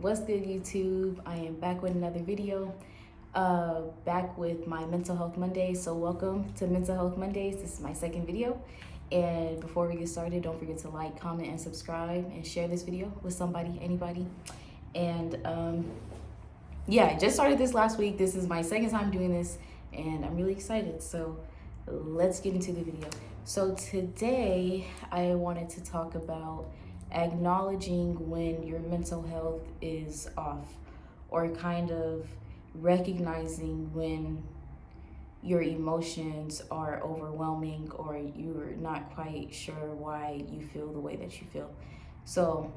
What's good, YouTube? I am back with another video, back with my Mental Health Mondays. So welcome to Mental Health Mondays. This is my second video. And before we get started, don't forget to like, comment, and subscribe, and share this video with somebody, anybody. And yeah, I just started this last week. This is my second time doing this, and I'm really excited. So let's get into the video. So today I wanted to talk about acknowledging when your mental health is off, or kind of recognizing when your emotions are overwhelming or you're not quite sure why you feel the way that you feel. So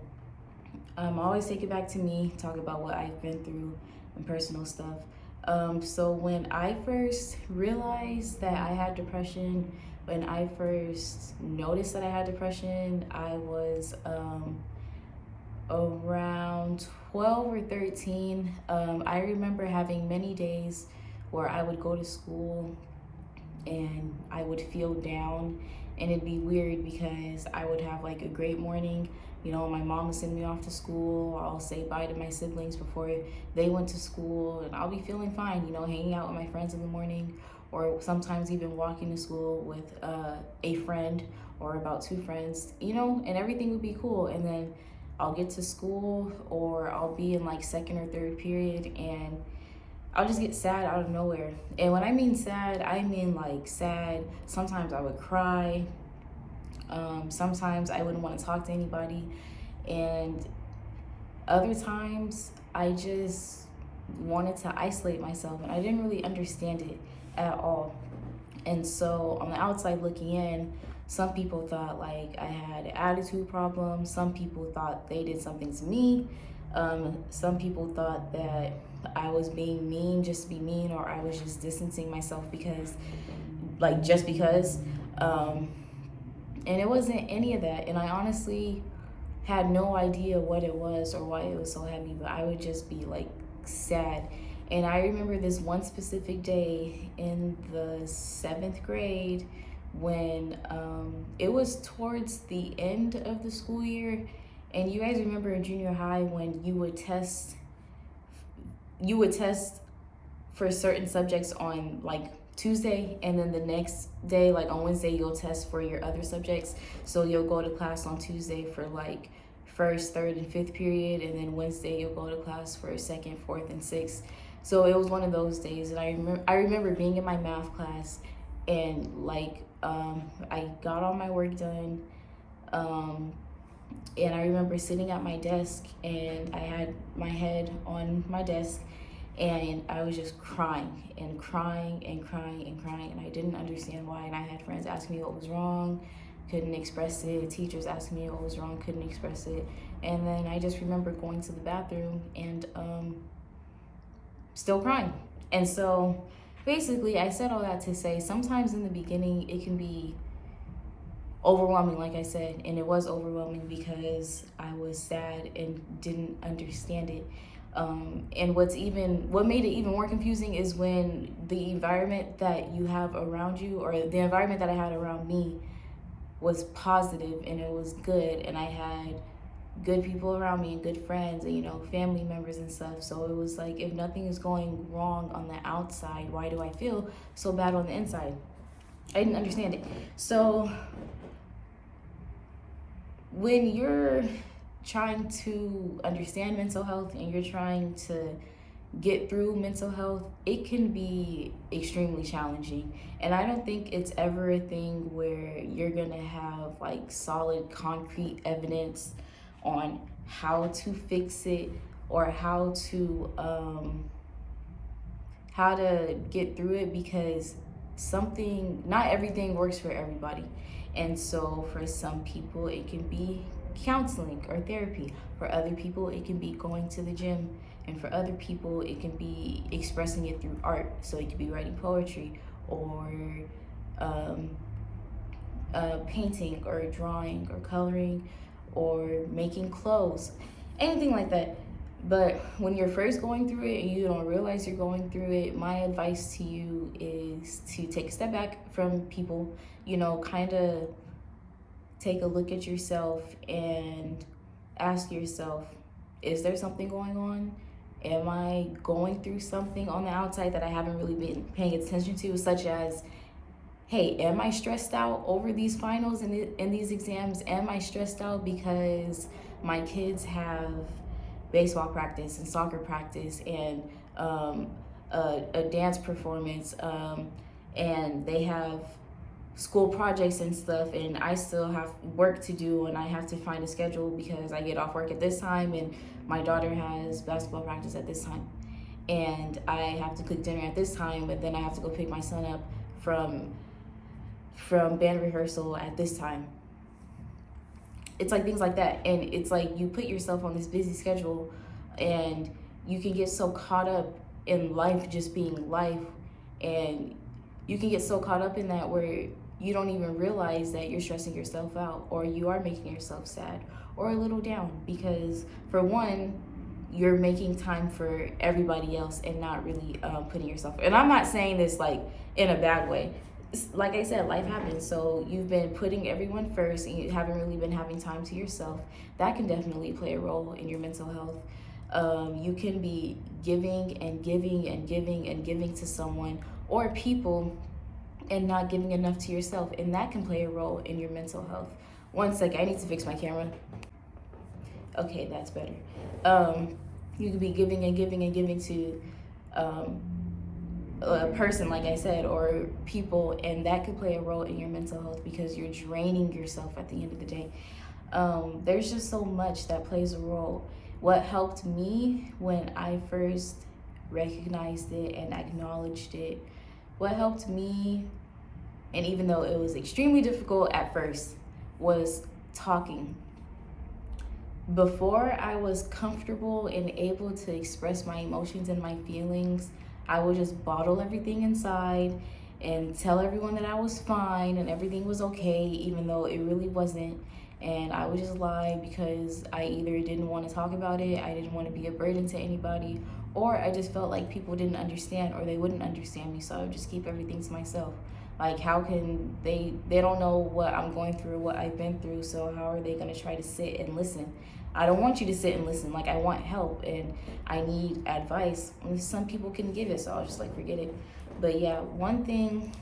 always take it back to me, talk about what I've been through and personal stuff. So when I first realized that I had depression, when I first noticed that I had depression, I was around 12 or 13. I remember having many days where I would go to school and I would feel down, and it'd be weird because I would have like a great morning. You know, my mom would send me off to school. I'll say bye to my siblings before they went to school, and I'll be feeling fine, you know, hanging out with my friends in the morning, or sometimes even walking to school with a friend or about two friends, you know, and everything would be cool. And then I'll get to school, or I'll be in like second or third period, and I'll just get sad out of nowhere. And when I mean sad, I mean like sad. Sometimes I would cry. Sometimes I wouldn't want to talk to anybody. And other times I just wanted to isolate myself, and I didn't really understand it at all. And so on the outside looking in, some people thought like I had an attitude problem. Some people thought they did something to me. Some people thought that I was being mean just to be mean, or I was just distancing myself because, like, just because. And it wasn't any of that. And I honestly had no idea what it was or why it was so heavy, but I would just be like sad. And I remember this one specific day in the 7th grade when it was towards the end of the school year. And you guys remember in junior high when you would test for certain subjects on like Tuesday, and then the next day, like on Wednesday, you'll test for your other subjects. So you'll go to class on Tuesday for like first, third, and fifth period, and then Wednesday you'll go to class for second, fourth, and sixth. So it was one of those days, and I remember being in my math class, and like I got all my work done, and I remember sitting at my desk, and I had my head on my desk, and I was just crying and crying and crying and crying, and I didn't understand why. And I had friends ask me what was wrong, couldn't express it. Teachers asked me what was wrong, couldn't express it. And then I just remember going to the bathroom and still crying. And so basically I said all that to say sometimes in the beginning it can be overwhelming, like I said, and it was overwhelming because I was sad and didn't understand it. And what made it even more confusing is when the environment that you have around you, or the environment that I had around me, was positive and it was good, and I had good people around me and good friends and, you know, family members and stuff. So it was like, if nothing is going wrong on the outside, why do I feel so bad on the inside? I didn't understand it. So when you're trying to understand mental health and you're trying to get through mental health, it can be extremely challenging. And I don't think it's ever a thing where you're gonna have like solid concrete evidence on how to fix it, or how to get through it, because not everything works for everybody. And so for some people it can be counseling or therapy. For other people it can be going to the gym, and for other people it can be expressing it through art. So it could be writing poetry, or painting, or drawing, or coloring, or making clothes, anything like that. But when you're first going through it and you don't realize you're going through it, my advice to you is to take a step back from people, you know, kind of take a look at yourself and ask yourself, is there something going on? Am I going through something on the outside that I haven't really been paying attention to, such as, hey, am I stressed out over these finals and these exams? Am I stressed out because my kids have baseball practice and soccer practice and a dance performance, and they have school projects and stuff, and I still have work to do, and I have to find a schedule because I get off work at this time and my daughter has basketball practice at this time, and I have to cook dinner at this time, but then I have to go pick my son up from band rehearsal at this time. It's like things like that, and it's like you put yourself on this busy schedule and you can get so caught up in life just being life, and you can get so caught up in that where you don't even realize that you're stressing yourself out, or you are making yourself sad or a little down, because for one, you're making time for everybody else and not really putting yourself. And I'm not saying this like in a bad way. Like I said, life happens. So you've been putting everyone first and you haven't really been having time to yourself. That can definitely play a role in your mental health. You can be giving and giving and giving and giving to someone or people and not giving enough to yourself, and that can play a role in your mental health. One second, I need to fix my camera. Okay, that's better. You could be giving and giving and giving to a person, like I said, or people, and that could play a role in your mental health because you're draining yourself at the end of the day. There's just so much that plays a role. What helped me when I first recognized it and acknowledged it, what helped me, and even though it was extremely difficult at first, was talking. Before I was comfortable and able to express my emotions and my feelings, I would just bottle everything inside and tell everyone that I was fine and everything was okay, even though it really wasn't. And I would just lie because I either didn't want to talk about it, I didn't want to be a burden to anybody, or I just felt like people didn't understand or they wouldn't understand me, so I would just keep everything to myself. Like, how can they don't know what I'm going through, what I've been through, so how are they going to try to sit and listen? I don't want you to sit and listen. Like, I want help and I need advice. And some people can give it, so I'll just like forget it. But yeah, one thing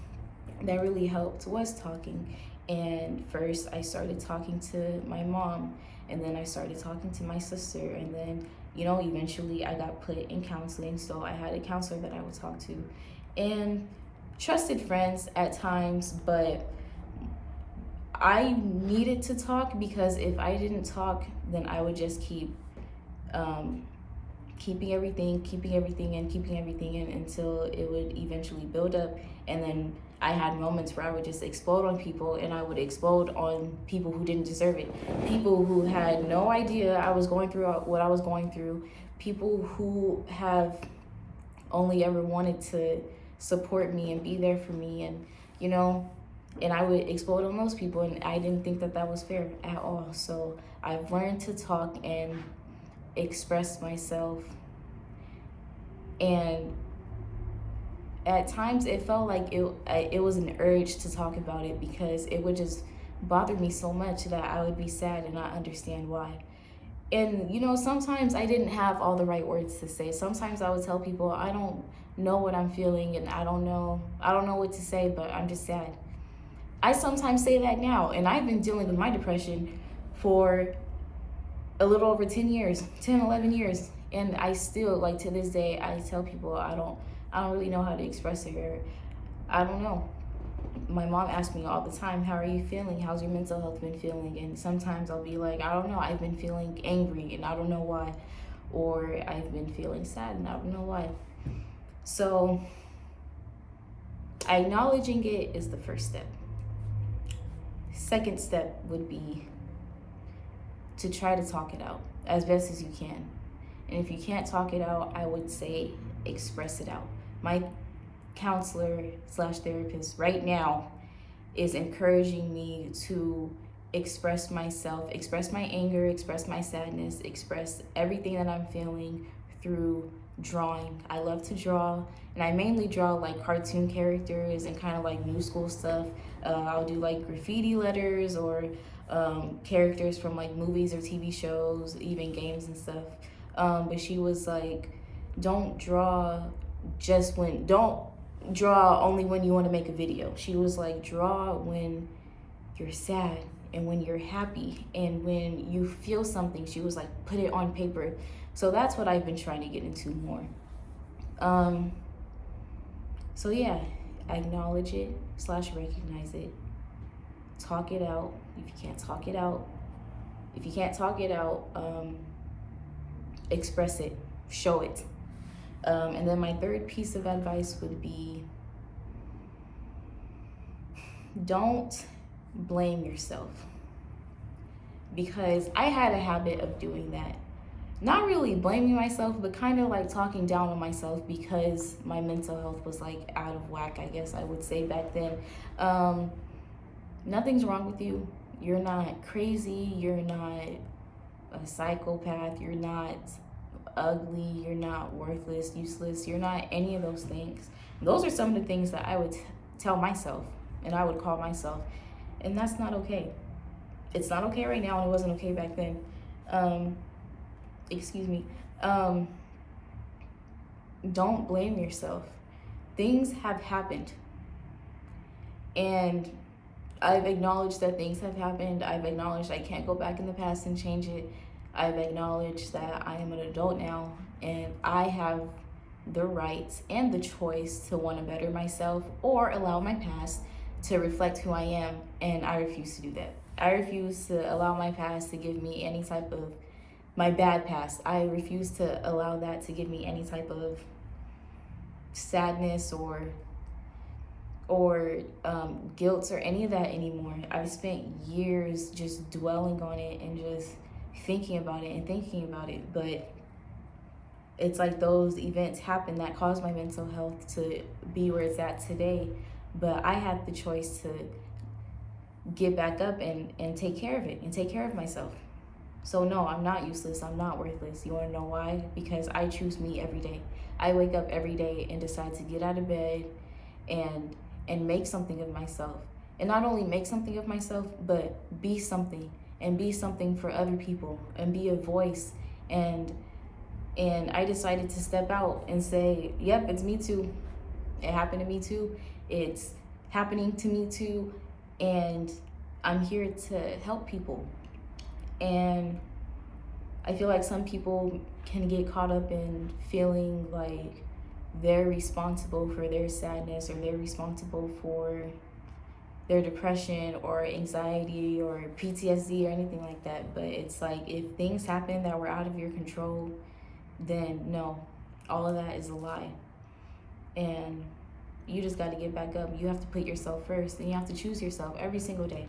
that really helped was talking. And first I started talking to my mom, and then I started talking to my sister, and then, you know, eventually I got put in counseling, so I had a counselor that I would talk to, and trusted friends at times. But I needed to talk because if I didn't talk, then I would just keep keeping everything in until it would eventually build up. And then I had moments where I would just explode on people, and I would explode on people who didn't deserve it. People who had no idea I was going through what I was going through. People who have only ever wanted to support me and be there for me, and, you know, and I would explode on those people, and I didn't think that that was fair at all. So I've learned to talk and express myself, and at times it felt like it was an urge to talk about it because it would just bother me so much that I would be sad and not understand why. And, you know, sometimes I didn't have all the right words to say. Sometimes I would tell people I don't know what I'm feeling, and I don't know what to say, but I'm just sad. I sometimes say that now, and I've been dealing with my depression for a little over 10 years, 10, 11 years. And I still, like, to this day, I tell people I don't really know how to express it, or I don't know. My mom asks me all the time, how are you feeling? How's your mental health been feeling? And sometimes I'll be like, I don't know, I've been feeling angry and I don't know why. Or I've been feeling sad and I don't know why. So acknowledging it is the first step. Second step would be to try to talk it out as best as you can. And if you can't talk it out, I would say express it out. My counselor / therapist right now is encouraging me to express myself, express my anger, express my sadness, express everything that I'm feeling through drawing. I love to draw, and I mainly draw like cartoon characters and kind of like new school stuff. I'll do like graffiti letters or characters from like movies or TV shows, even games and stuff. But she was like, don't draw don't draw only when you want to make a video. She was like, draw when you're sad and when you're happy and when you feel something. She was like, put it on paper. So that's what I've been trying to get into more. So yeah, acknowledge it / recognize it. Talk it out. If you can't talk it out, express it, show it. And then my third piece of advice would be, don't blame yourself. Because I had a habit of doing that. Not really blaming myself, but kind of like talking down on myself because my mental health was like out of whack, I guess I would say back then. Nothing's wrong with you. You're not crazy. You're not a psychopath. You're not ugly. You're not worthless, useless. You're not any of those things. Those are some of the things that I would tell myself and I would call myself. And that's not okay. It's not okay right now, and it wasn't okay back then. Excuse me. Don't blame yourself. Things have happened. And I've acknowledged that things have happened. I've acknowledged I can't go back in the past and change it. I've acknowledged that I am an adult now and I have the right and the choice to want to better myself or allow my past to reflect who I am, and I refuse to do that. I refuse to allow my past to give me any type of, my bad past, I refuse to allow that to give me any type of sadness or guilt or any of that anymore. I've spent years just dwelling on it and just thinking about it, but it's like those events happen that caused my mental health to be where it's at today. But I had the choice to get back up and take care of it and take care of myself. So no, I'm not useless. I'm not worthless. You want to know why? Because I choose me every day. I wake up every day and decide to get out of bed and make something of myself. And not only make something of myself, but be something, and be something for other people, and be a voice. And I decided to step out and say, yep, it's me too. It happened to me too. It's happening to me too. And I'm here to help people. And I feel like some people can get caught up in feeling like they're responsible for their sadness, or they're responsible for their depression or anxiety or PTSD or anything like that. But it's like, if things happen that were out of your control, then no, all of that is a lie. And you just got to get back up. You have to put yourself first, and you have to choose yourself every single day.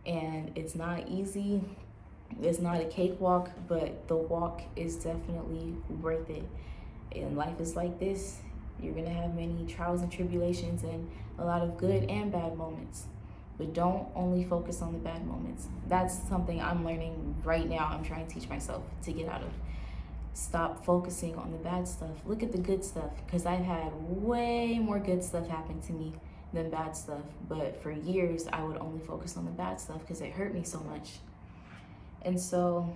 And it's not easy. It's not a cakewalk, but the walk is definitely worth it. And life is like this. You're going to have many trials and tribulations and a lot of good and bad moments. But don't only focus on the bad moments. That's something I'm learning right now. I'm trying to teach myself to get out of. Stop focusing on the bad stuff. Look at the good stuff, because I've had way more good stuff happen to me than bad stuff. But for years, I would only focus on the bad stuff because it hurt me so much. And so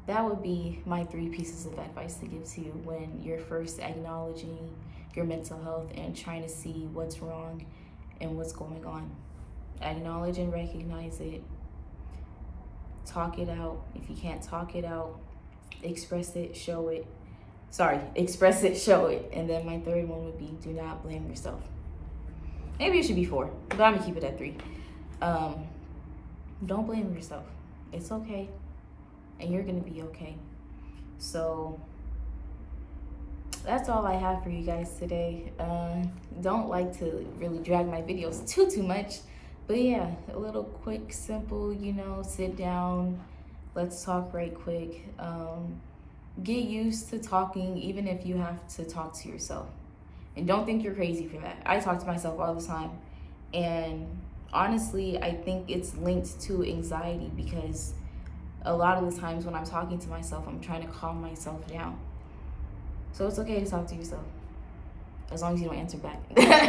that would be my 3 pieces of advice to give to you when you're first acknowledging your mental health and trying to see what's wrong and what's going on. Acknowledge and recognize it. Talk it out. If you can't talk it out, express it, show it. Express it, show it. And then my 3rd one would be, do not blame yourself. Maybe it should be 4, but I'm gonna keep it at 3. Don't blame yourself. It's okay. And you're gonna be okay. So that's all I have for you guys today. Don't like to really drag my videos too much. But yeah, a little quick, simple, sit down, let's talk right quick. Get used to talking, even if you have to talk to yourself. And don't think you're crazy for that. I talk to myself all the time. And honestly, I think it's linked to anxiety, because a lot of the times when I'm talking to myself, I'm trying to calm myself down. So it's okay to talk to yourself, as long as you don't answer back.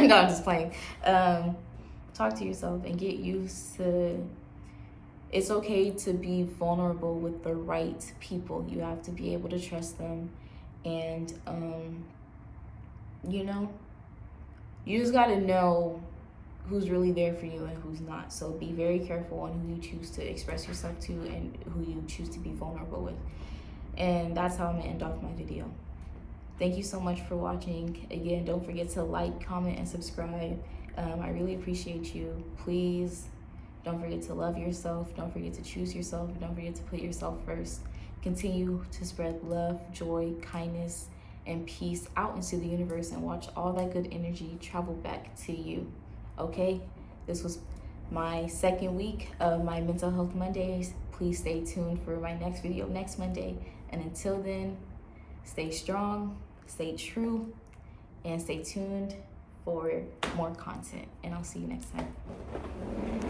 No, I'm just playing. talk to yourself and get used to, it's okay to be vulnerable with the right people. You have to be able to trust them. And, you know, you just got to know who's really there for you and who's not. So be very careful on who you choose to express yourself to and who you choose to be vulnerable with. And that's how I'm gonna end off my video. Thank you so much for watching. Again, don't forget to like, comment, and subscribe. I really appreciate you. Please don't forget to love yourself. Don't forget to choose yourself. Don't forget to put yourself first. Continue to spread love, joy, kindness, and peace out into the universe, and watch all that good energy travel back to you. Okay? This was my second week of my Mental Health Mondays. Please stay tuned for my next video next Monday. And until then, stay strong, stay true, and stay tuned for more content. And I'll see you next time.